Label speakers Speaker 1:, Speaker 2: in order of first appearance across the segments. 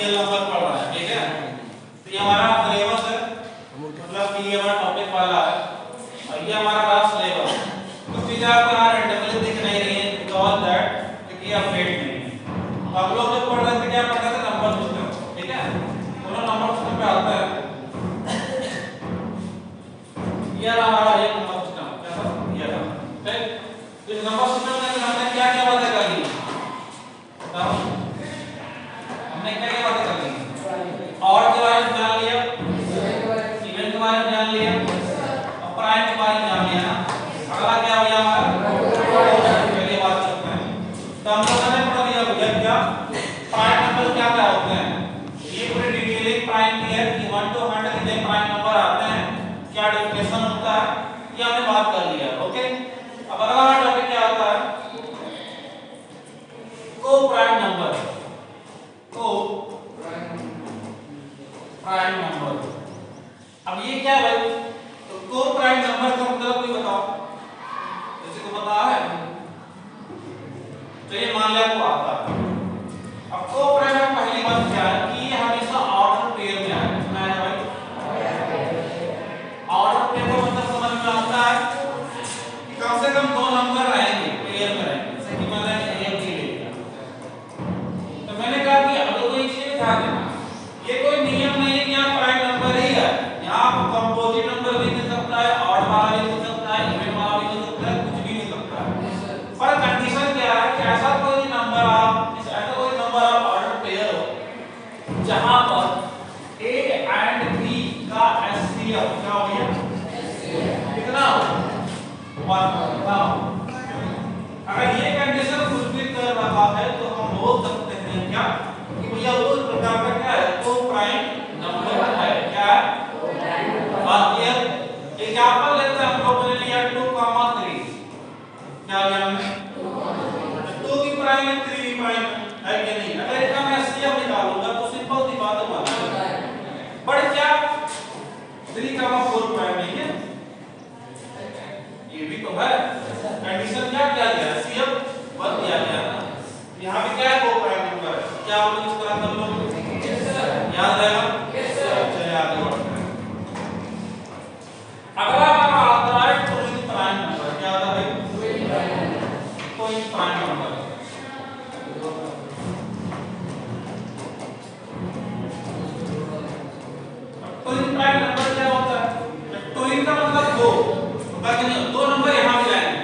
Speaker 1: Real number पढ़ रहा है, ठीक है। तो ये हमारा सिलेबस है, मतलब कि ये हमारा टॉपिक वाला है और ये हमारा रहा सिलेबस। कुछ चीजें आपको यहाँ रैंडमली दिख नहीं रही है बिकॉज़ दैट क्योंकि अपडेट नहीं है। तो आप लोग जो पढ़ रहे थे क्या पढ़ रहे थे, नंबर सिस्टम, ठीक है। दोनों नंबर सिस्टम पे आता है। ये हमारा एक नंबर सिस्टम कैसा ये रहा, ठीक। इस नंबर सिस्टम में हमने क्या क्या बातें कर ली, हमने क्या क्या बातें कर ली, और के बारे में जान लिया, इवेंट के बारे में जान लिया और प्राइम के बारे में जान लिया ना। अगला क्या हो गया हमारा, पहले बात करते हैं। तो हम लोगों ने पढ़ लिया भैया क्या प्राइम नंबर क्या क्या होते हैं, ये पूरी डिटेलिंग प्राइम की है कि 1 to 100 कितने प्राइम नंबर आते हैं, क्या डेफिनेशन होता है, ये हमने बात कर लिया, ओके। अब अगला टॉपिक क्या होता है, को प्राइम नंबर, को प्राइम नंबर। अब ये क्या है भाई, तो को प्राइम नंबर का मतलब कोई बताओ, किसी को पता है? चलिए मान लिया को आता है। अब को प्राइम में पहली बात क्या है कि ये हमेशा ऑर्डर पेयर में आए, सुना है भाई। ऑर्डर पेयर का मतलब समझ में आता है कि कम से कम दो नंबर रहेंगे पेयर में रहेंगे, जैसे कि मैंने एक ही ले लिया। तो मैंने कहा कि अब तो एक चीज ध्यान देना, ये कोई नियम नहीं है कि यहाँ प्राइम नंबर ही है, यहाँ कंपोजिट नंबर भी मिल सकता है, ऑड वाला भी मिल सकता है, इवन वाला भी मिल सकता है, कुछ भी मिल सकता है। पर कंडीशन क्या है कि ऐसा कोई नंबर आप ऑर्डर पेयर हो जहां पर A एंड B का HCF क्या हो गया, कितना हो 1। अगर ये कंडीशन फुलफिल कर रहा है तो हम बोल सकते हैं क्या कि भैया वो प्रकार का क्या है, तो प्राइम नंबर है, क्या है बात ये। एग्जांपल लेते हैं, हम लोगों ने लिया 2,3, क्या लिया हमने 2 की प्राइम है, 3 की प्राइम है कि नहीं। अगर इसका मैं HCF निकालूंगा तो सिंपल सी बात है, बट क्या 3,4 प्राइम नहीं है, ये भी तो है। कंडीशन क्या किया गया, HCF 1 दिया गया ना। यहाँ पे क्या है, को प्राइम नंबर है, क्या हम लोग इस तरह कर लो, याद रहेगा। चलिए आगे बढ़ते हैं। अगला हमारा आता है टोइंग प्राइम नंबर, क्या आता है towing prime number. Towing prime number क्या होता है, टोइंग का मतलब दो, बाकी नहीं दो नंबर यहाँ भी आएंगे,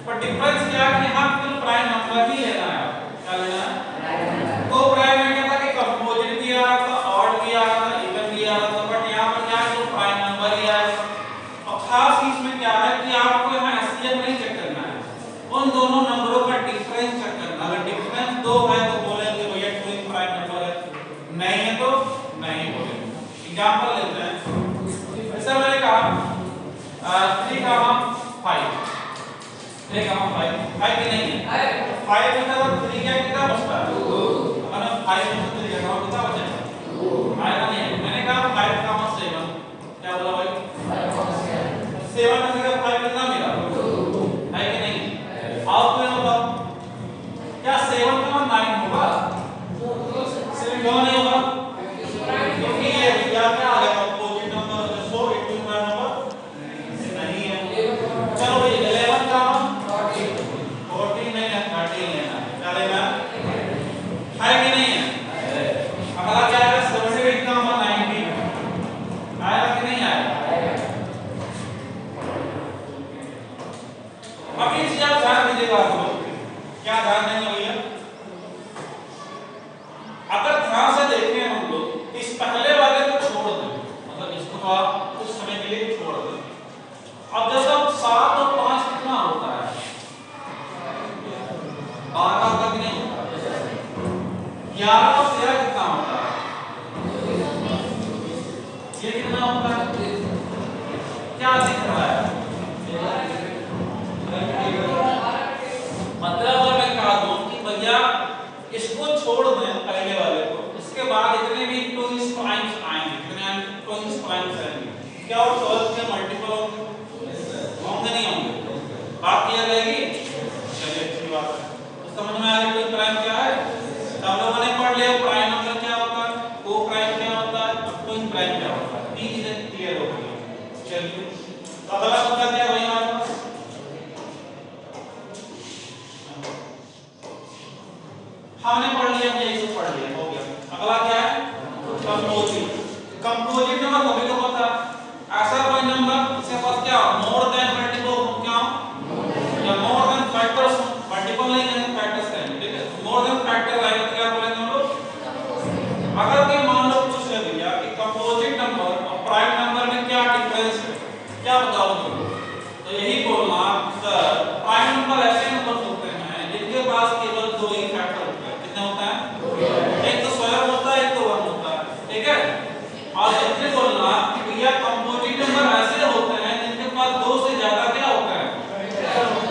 Speaker 1: पर डिफरेंस क्या है कि यहाँ केवल प्राइम नंबर ही लेना है, क्या लेना है। तो प्राइम में क्या था कि कंपोजिट भी आ रहा था, ऑड भी आ रहा था, इवन भी आ रहा था, बट यहाँ पर क्या है, तो प्राइम नंबर ही आएगा। और खास इसमें क्या है कि आपको यहाँ HCF नहीं चेक करना है, उन दोनों नंबरों का डिफरेंस चेक करना। अगर डिफरेंस 2 है तो बोलेंगे भैया टोइंग प्राइम नंबर है, नहीं है तो नहीं बोलेंगे। एग्जांपल लेते हैं, जैसे मैंने कहा 3,5 कि नहीं है, 5 में तो 3 क्या कितना बचता है, अगर 5 में से 3 घटाओ कितना बचेगा, आएगा नहीं। मैंने कहा 5,7, क्या बोला भाई 7 में से 5 कितना मिला, है कि नहीं। आप तो बताओ क्या 7 का 9 होगा, 7 क्यों नहीं होगा, क्योंकि ये क्या क्या आ गया composite number, so it will prime number नहीं है। चलो भाई 11 का 14 नहीं है, 13 लेना है, क्या लेना है कि नहीं है। अगला क्या है 78 का 19 आएगा कि नहीं आएगा। अभी चीज आप ध्यान दीजिएगा, क्या ध्यान देंगे भैया, अगर ध्यान से देखें हम लोग इस पहले वाले को छोड़ दें, मतलब इसको आप कुछ समय के लिए छोड़ दें। अब जब 7 और 5 कितना होता है, 12 होता कि नहीं होता, 11 और 13 कितना होता है, ये कितना होता है, क्या दिख रहा है, मतलब अगर मैं कहा दूं कि भैया इसको छोड़ दें पहले वाले को, इसके बाद इतने भी टोइंग प्राइम्स आएंगे, कितने टोइंग प्राइम्स आएंगे, क्या और 12 के मल्टीपल होंगे नहीं होंगे, बात किया जाएगी। चलिए अच्छी बात है, तो समझ में आ गया टोइंग प्राइम क्या है। तो हम लोगों ने पढ़ लिया प्राइम नंबर क्या होता है, वैल्यू। तो अगला मुद्दा क्या वही हमारे पास हमने पढ़ लिया, यही सब पढ़ लिया, हो गया। अगला क्या है कंपोजिट। कंपोजिट नंबर सभी को पता ऐसा कोई नंबर इसके पास क्या मोर देन मल्टीपल क्या या मोर देन फैक्टर्स मल्टीपल नहीं है फैक्टर्स है, ठीक है। मोर देन फैक्टर आएगा तो क्या बोलेंगे हम लोग। अगर कोई मान लो पूछ ले भैया कि कंपोजिट नंबर और प्राइम नंबर में क्या डिफरेंस है, क्या बताओ तुम, तो यही बोलना सर प्राइम नंबर ऐसे नंबर होते हैं जिनके पास केवल दो ही फैक्टर होते हैं। कितने होता है, एक तो स्वयं होता है, एक तो वन होता है, ठीक है। और इसलिए बोलना कि भैया कंपोजिट नंबर ऐसे होते हैं जिनके पास दो से ज्यादा क्या होता है।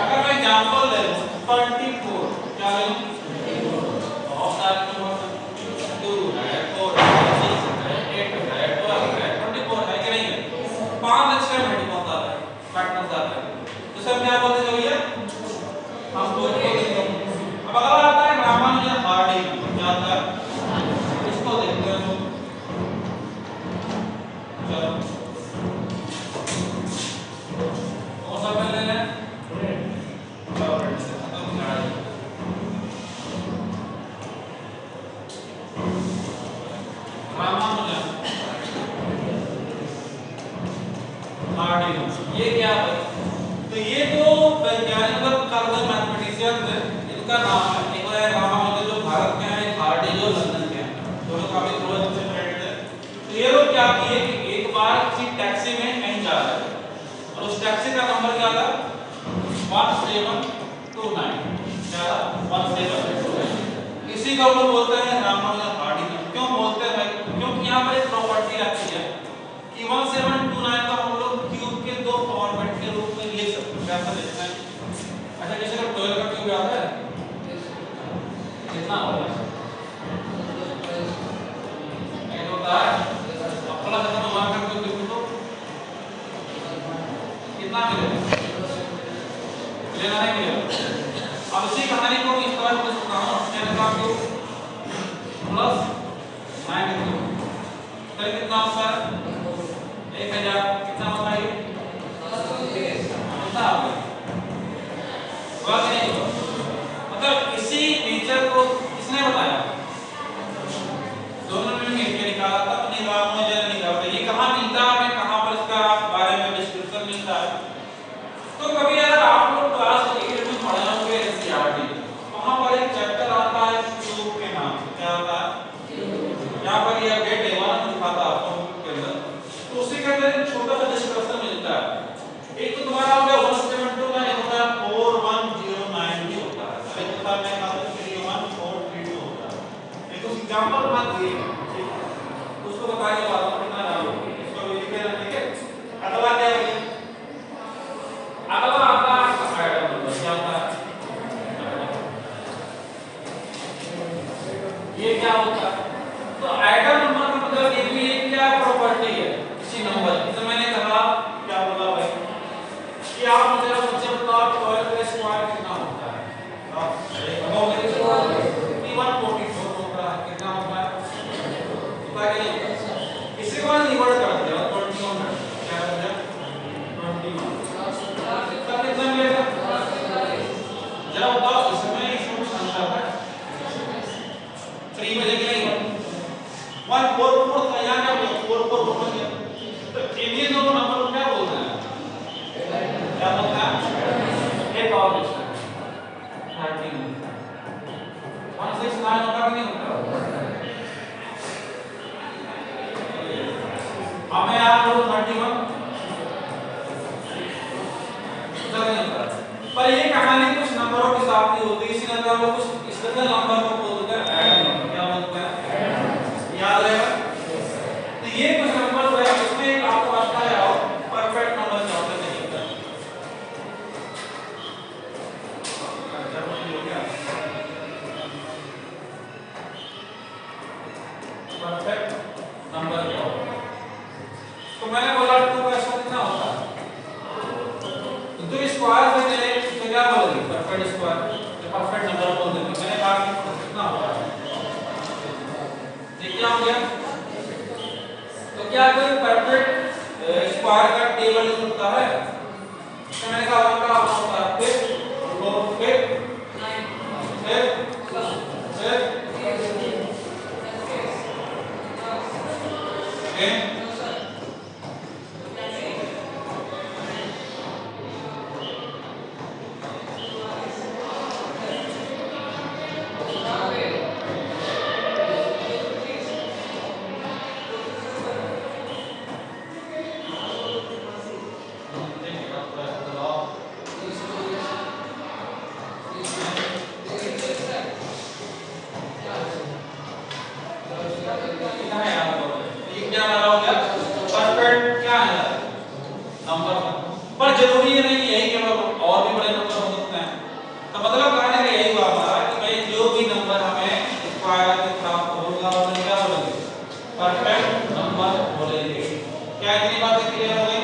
Speaker 1: अगर मैं एग्जांपल ले लूं 24 क्या ले लूं, बहुत सारे नंबर 2 है 4 है 6 है 8 है 12 है 24 है कि नहीं है, 5 एक्स्ट्रा मल्टीपल आता है फैक्टर्स आता है, तो सब क्या बोलते हैं भैया कंपोजिट होते हैं। अब अगला आता है रामानुजन हार्डी, क्या आता है इसको देखते हैं लोग। चलो कौन सा पेन ले लें, रामानुजन हार्डी, ये क्या है, तो ये जो वैज्ञानिक और कार्बन मैथमेटिशियन है इनका नाम है। एक है रामानुजन जो भारत के हैं, हार्डी जो लंदन के हैं, दोनों काफी थोड़े से फ्रेंड थे। तो ये लोग क्या किए कि एक बार किसी टैक्सी में कहीं जा रहे थे और उस टैक्सी का नंबर क्या था 1729, क्या था 1729। इसी को लोग बोलते हैं रामानुजन हार्डी। क्यों बोलते हैं भाई, क्योंकि यहाँ पर एक प्रॉपर्टी आती है कि 1729 को हम लोग क्यूब के दो फॉर्मेट के रूप में लिख सकते हैं। कैसे लिखते हैं, अच्छा जैसे अगर 12 का क्यूब आता है कितना होगा, ये होता है अपना जब मान कर क्यूब लिखो तो कितना मिलेगा, मिलेगा नहीं मिलेगा। अब इसी कहानी को इस तरह से लिखता हूं 10 का क्यूब प्लस 9 का क्यूब, तो कितना होता है 1000, कितना होता है कितना आ गया, बात नहीं होगा। मतलब इसी नेचर को किसने बताया, दोनों ने मिलकर निकाला था, अपनी रामानुजन ने निकाला। ये कहाँ मिलता है, कहाँ पर इसका बारे में डिस्क्रिप्शन मिलता है। तो कभी अगर आप लोग क्लास 8 में पढ़े होंगे एनसीईआरटी, वहाँ पर एक चैप्टर आता है क्यूब के नाम से, क्या आता है यहाँ पर ये गेट A1 दिखाता है आपको के अंदर, तो उसी के अंदर एक छोटा सा डिस्क्रिप्शन मिलता है। एक तो तुम्हारा हो गया 172 का, एक होता है 4109 भी होता है, एक होता है मैं कहता हूं 31432 होता है। एक तो एग्जांपल मत दिए, ठीक है, उसको बताने वाला हूं कितना डालो, इसको लिख लेना, ठीक है। अगला क्या है, अगला आता है आइटम नंबर, क्या होता है ये क्या होता है, तो आइटम नंबर का मतलब ये भी क्या प्रॉपर्टी है किसी नंबर की। तो मैंने कहा क्या बोला भाई कि आप मुझे मुझसे बताओ 12 का स्क्वायर कितना होता है, आप बताओगे 144 होता है, कितना होता है पता है नहीं, इसी को डिवाइड कर दिया 21 में, क्या हो गया 21 सब कितना मिलेगा, जरा बताओ इसमें कुछ अंतर है 3 बजे के नहीं 144 था, यहाँ क्या बोला 44 हो गया, तो इन्हीं दोनों नंबर को क्या बोलते हैं, क्या बोलते हैं, एक और क्वेश्चन 13 169 होगा कि नहीं होगा, हमें यहाँ लोग 31 पर ये कहानी कुछ नंबरों के साथ नहीं होती, इसी नंबर में कुछ स्पेशल नंबर को बोलते हैं एडम नंबर, क्या बोलते हैं याद रहेगा। तो ये कुछ नंबर है इसमें एक आपको आता है और परफेक्ट नंबर चाहते नहीं होता, परफेक्ट नंबर क्या होता है, तो मैंने बोला 2 का स्क्वायर कितना होता है, तो 2 स्क्वायर से चले तो क्या बोलेंगे परफेक्ट स्क्वायर, तो परफेक्ट नंबर बोल देंगे। मैंने कहा कितना होता है, ठीक क्या हो गया, तो क्या कोई परफेक्ट स्क्वायर का टेबल यूज होता है, तो मैंने कहा 1 का होता है फिर 4 फिर पर जरूरी है नहीं यही केवल और भी बड़े नंबर हो सकते हैं। तो मतलब कहने का यही हुआ हमारा कि भाई जो भी नंबर हमें स्क्वायर में प्राप्त होगा उसे क्या बोलेंगे, परफेक्ट नंबर बोलेंगे। क्या इतनी बातें क्लियर हो गई?